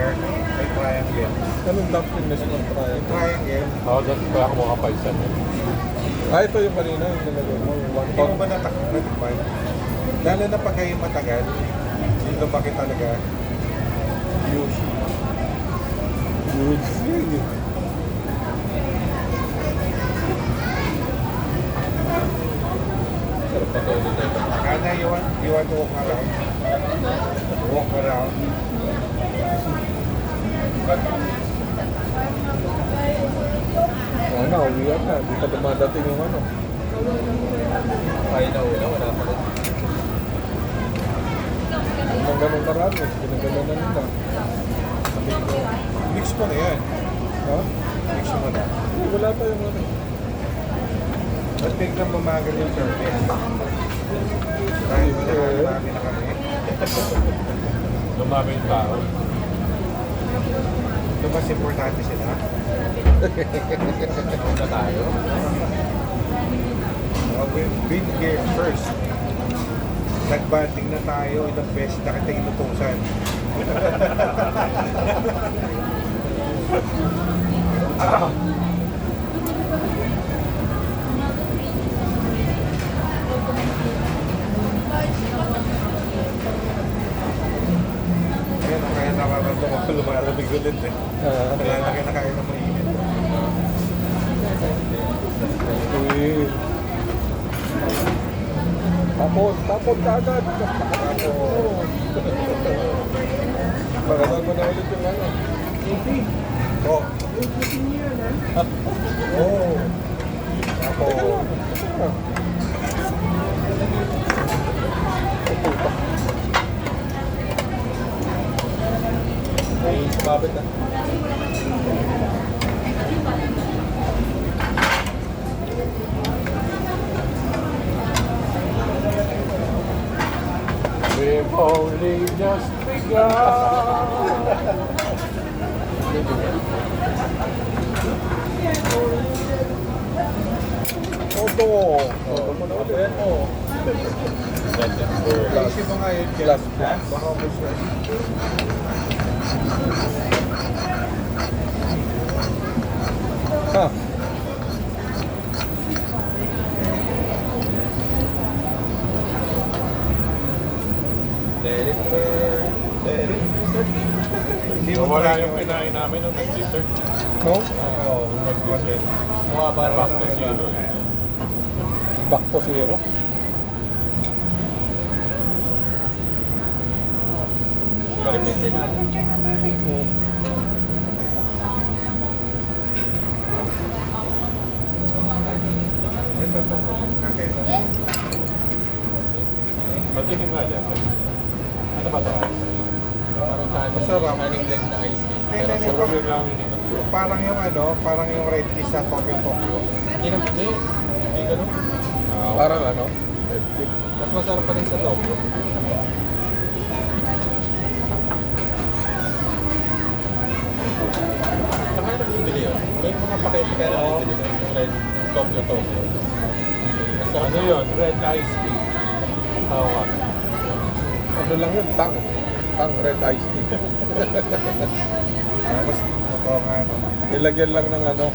square, may triangle. Anong dumpling na siya Yung triangle, Oo, kaya ako mga paisan. ito yung kanina, yung nalagay mo, yung one hindi mo pot. ba natikman? Lalo na pag kayo matagal, yung lumaki talaga, Yoshi. Huge. Sarap pa to ulit ito. Kana, you want to walk around? Walk around. Uwian na. Di pa dumadating yung ano. Kaya na una, wala pa rin. Ang ganun karami. Ginagalan na nila. Mix mo na yan. Ha? Mix mo na. Wala pa yung ano. At biglang bumagal yung service. Dahil marami na kami. Lumami yung tao. Ito mas importante sila. Una tayo. We've been here first. Nagbanding na tayo, ilang beses na kita inutusan. Ayan, kaya nakaramdaman ko lumalamig ulit eh. Nalalaki na kaya na mainit. Uy. Tapon ka agad. Pagkasal mo na ulit yung ano. Oh. Oh. Ako. Ay, sumabit na. We've only just begun. Oto. Oto mo na ulit. Oo. Isip mo nga yun, Ken. Last plus. Baka gusto. Ha? Hindi mo Wala try yung kinain namin nung nag-dessert. No? Oo, nag-dessert. Mukha parang back to zero. Back to zero. Paripindi natin. Ito. Okay. Magiging nga dyan. Ano ba ito? Parang Masarap. honey blend na ice cream. Hindi, Pero hindi, sarap hindi. yung lang hindi na. Parang yung ano, parang yung red tea sa Tokyo. Hindi na, hindi. Hindi ganun. Parang ano? Mas masarap pa rin sa Tokyo. Saka yung nagbibili yun. May mga pakete ka na nagbibili yun. Yung red Tokyo. Ano yun? Red ice cream. Tawag. Ano lang yun? Tang. Tang red iced tea. Tapos, ito nga, ano. Nilagyan lang ng ano.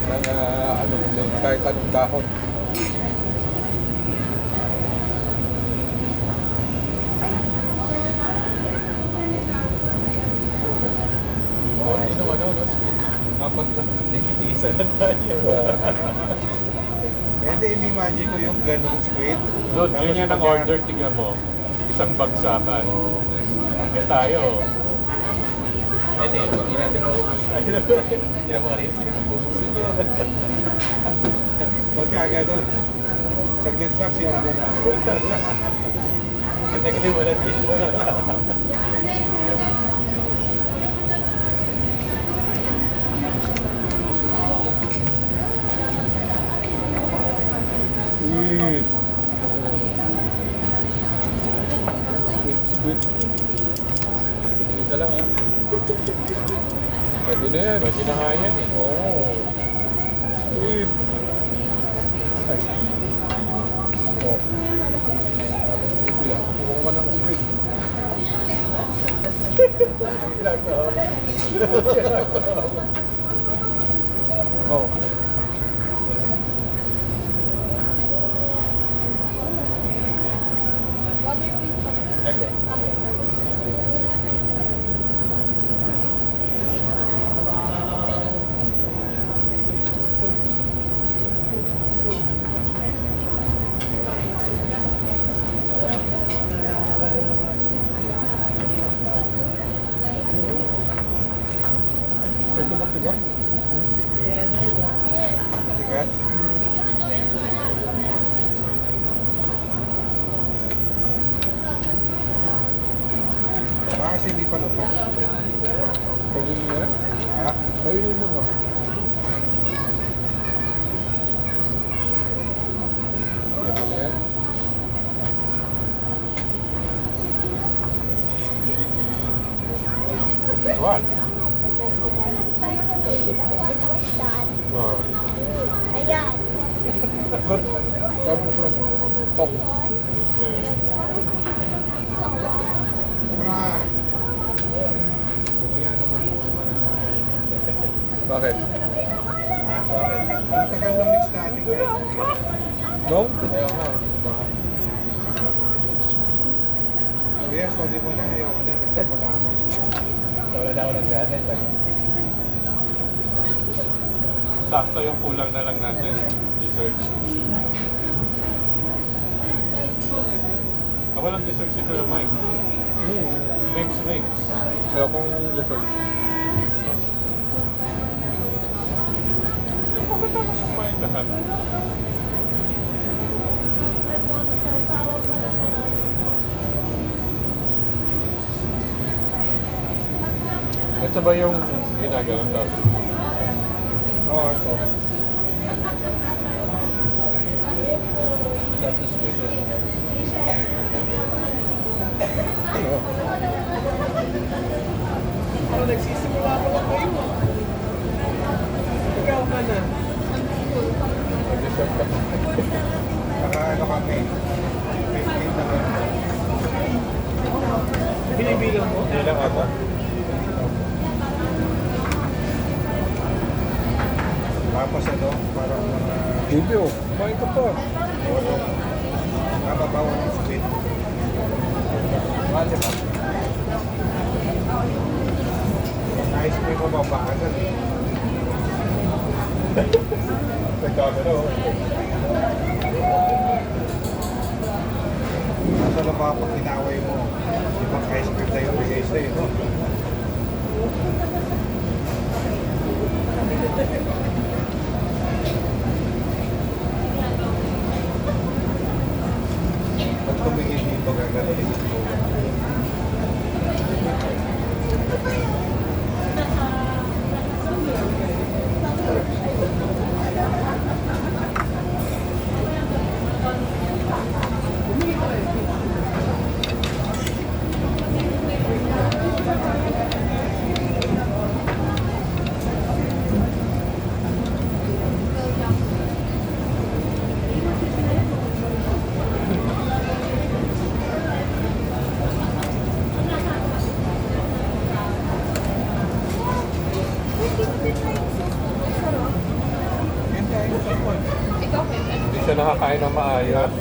Ng ano, kahit anong dahon. Hindi naman ano, squid. Apat na. Nagtitiisa na tayo. Hindi, ini-imagine ko yung ganung squid. Doon, Tapos yun yan ang pagka- order, tingnan mo. Isang bagsakan. Kaya tayo. Hindi, hindi natin maubos. Hindi na mga rin sila mabubusin yun. Pagka ganun. Saglit lang siya. Nagli mo na dito. Sweet. Sweet. Isa lang ha. Pwede na yan. Pwede na nga yan eh. Oo. Sweet. Ay. Oh. Kumuha ka ng sweet. Oh. Ito ba tiga? Tigas. Baka kasi hindi pa luto. Kainin mo yan? Ha? Kainin mo na. Ito na yan. What? Oh. Ayan. Sabi mo lang. Pop. Ah, Bakit? ha? Ang tagal ng mix natin guys. No? Ayaw nga. Diba? Yes, hindi mo na. Ayaw ko na. Nag-check ko na ako. Wala na ako nag-gana. Sakto yung kulang na lang natin. Dessert. Ako lang dessert si Kuya Mike. Mix. Ayaw kong dessert. Pagkatapos kumain lahat. Ito ba yung ginagawa daw? Oo, ito. Ano nagsisimula pa lang kayo? Ikaw ka na. Dessert ka. Naka ano kami. 15 na kami. Binibilang mo? Hindi lang ako. Tapos ano, parang mga Bibi oh. Kumain ka pa. nababawa ng sweet. Mahal ba? Ice cream mo mabagal eh. Nagkagano. Nasa na ba pag tinaway mo? Ibang ice cream tayo bigay sa'yo, no? Pag tumingin dito, gagalitin mo. Yan tayo sa point. Hindi siya nakakain ng maayos.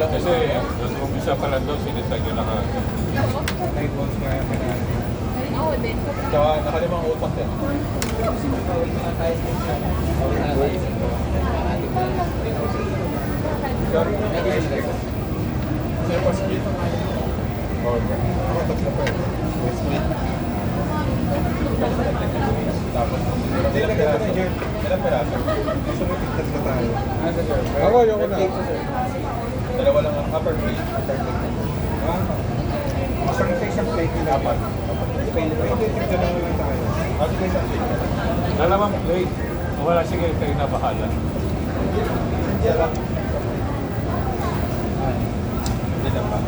Kasi nung umpisa pa lang daw, sinitag yun na kagad. May balls nga yung manalo. Tsaka nakalimang utak yan. Ako, tatlo pa eh. Tapos, Hindi, lagyan ko na dyan. ilang peraso? Gusto mo tigtas na tayo. Ako, ayoko na. Dalawa lang ang upper plate. Ah, isang sa isang plate nila. Apat. Pwede, tignan lang tayo. At may isang plate. Dalawang plate. Wala, sige, kayo na bahala. Hindi na pa.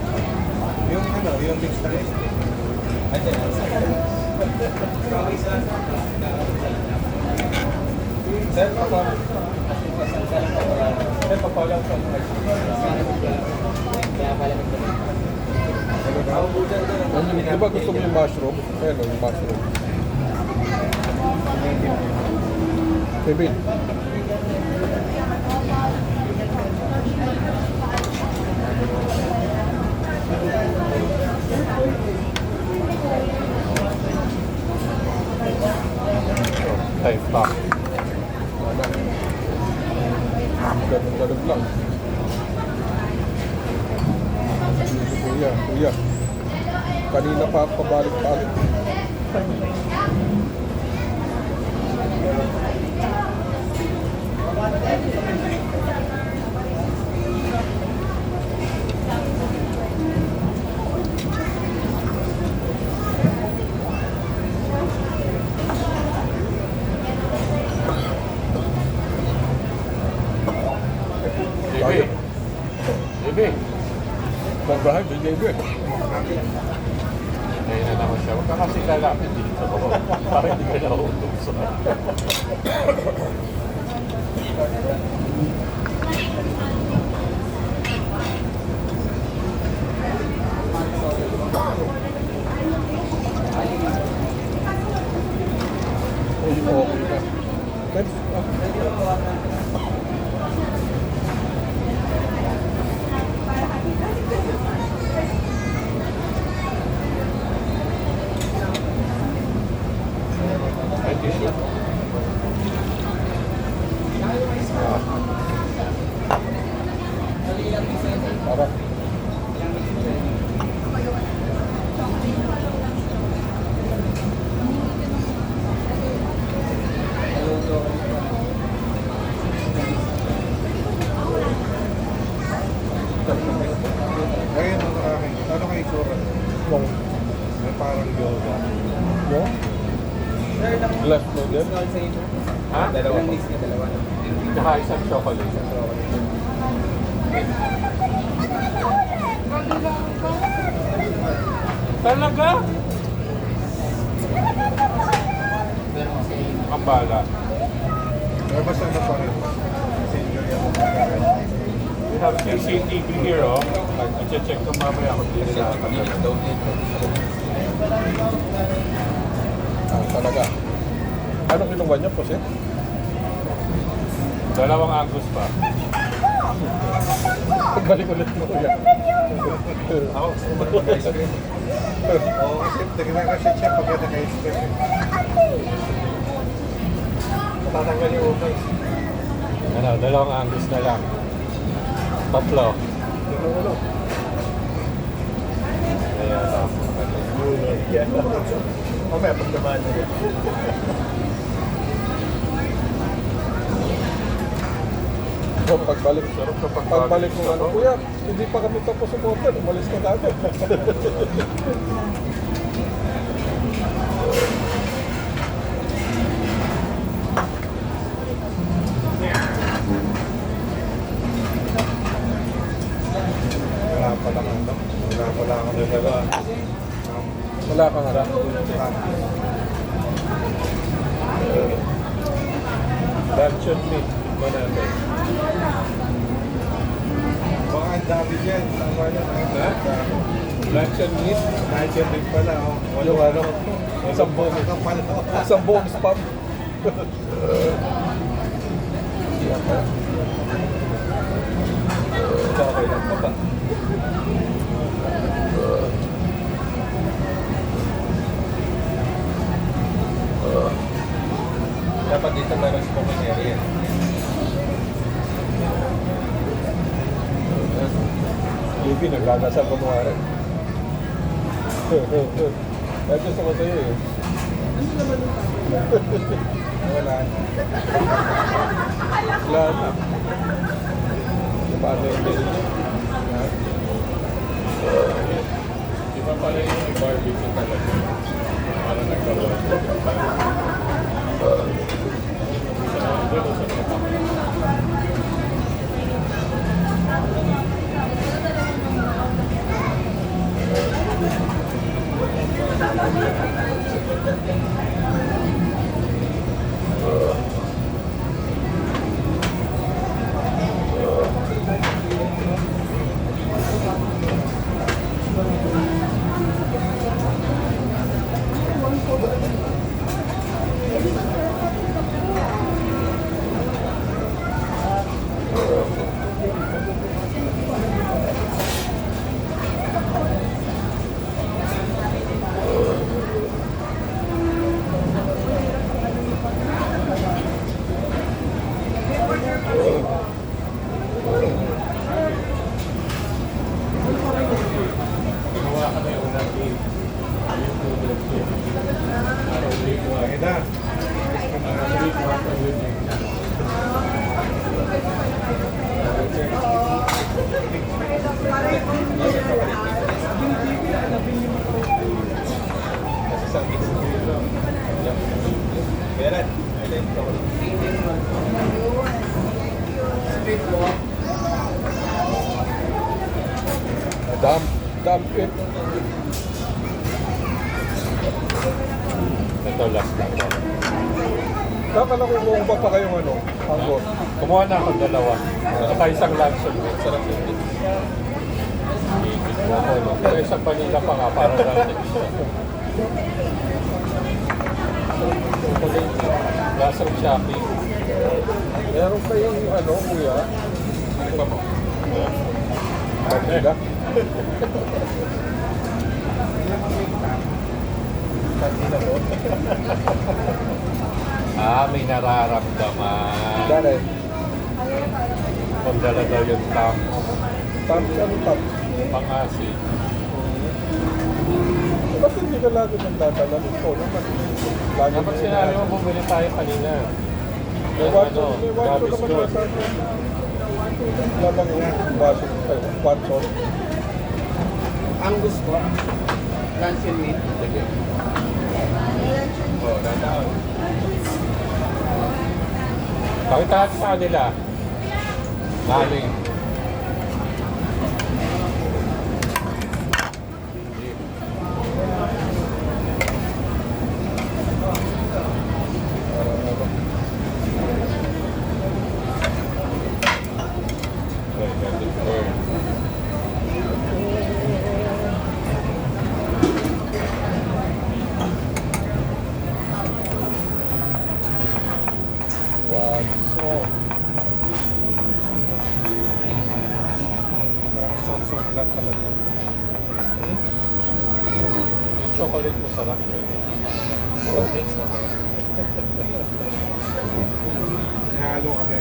Yung ano, yung mixed rice. Ay, hindi. Sir, papalaw sa mga Di ba gusto mo yung mushroom? Ayan o, yung mushroom. Kevin. time back. Ganun lang. Kuya. Kanina pa pabalik-balik. Baby. Baby. Magbahay, baby. Ngayon na naman siya. Huwag ka kasi lalapit dito. Para hindi ka nauutog sa... Okay na. Thanks. May tissue. Para. Ngayon, ano kayo itsura? Yung, May parang yoga. yung, left mo din. Ha? Dalawa po. Tsaka isang chocolate. Talaga? Ang bala. Pero basta ano pa rin. Senior yan ang pagkain. We have CCTV here, oh. I-check ko mamaya kung hindi nila Talaga. Ano kinuha niya po siya? Dalawang Angus pa. Pagbalik ulit mo kuya. Ako, ice cream. Oo, kasi tignan ka siya siya pagkita ng ice cream. Matatanggal yung umay. Ano, dalawang Angus na lang. Tatlo. Ulo. Ayan, Mamaya pagkamaan niya. So, pagbalik. sarap sa Pagbalik mo ano, kuya, hindi pa kami tapos supporter. Umalis ka natin. Wala pa lang ano. Wala pa lang ako nila. Wala kang harap. luncheon meat. Manatay. Baka ang dami dyan. Tama yan. Ha? Luncheon meat. Nandiyan din pala. Yung ano, isang buong, Kapal. isang buong spam. Okay lang pa ba? Dapat dito meron smoking area. Bibi, naglagasal ko mga rin. Kaya gusto ko sa'yo eh. Wala. Wala na. Paano yung din? Iba pala yung barbecue talaga. Para nagkaroon. Sweet po. Dump it. Ito last na to. Dapat nakukuha pa kayong ano, angkot. Kumuha na ako dalawa. Saka isang luncheon meat. Sarap yun. Higit mo ako, no? Pero isang vanilla pa nga para lang sa isa. Lasang shopping. Meron kayong ano, kuya? Ano pa mo? Kanila? Kanina po. May nararamdaman. Dahil, Kung dala daw yung tam, tapos ano tapos? pang-asin. Ba't hindi ka lagi nang dadala? Ito naman. Lagi Dapat sinabi mo bumili tayo kanina. May Yung Watson naman Gaviscon. sa akin. Labang Watson. Angus po. Luncheon meat. Sige. Oh, dadaan. Pakita natin sa kanila. Maling. Watson. Parang Samsung lang talaga. Yung chocolate mo sarap. Halo kasi.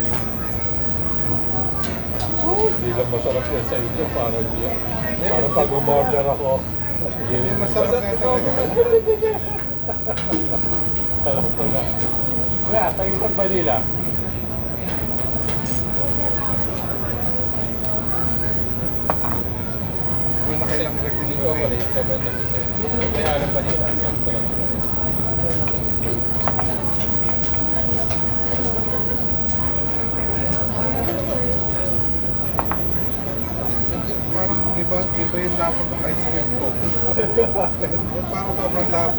Hindi lang masarap yan sa inyo. Parang yan. Parang pag umorder ako. Hindi masarap nga talaga. Sarap ko na. Kaya, tayo isang vanilla. Wala kailang nag-deliver eh. Sobrang tapos eh. May alam pa nila. Parang iba yung lapot ng ice cream ko. Parang sobrang lapot.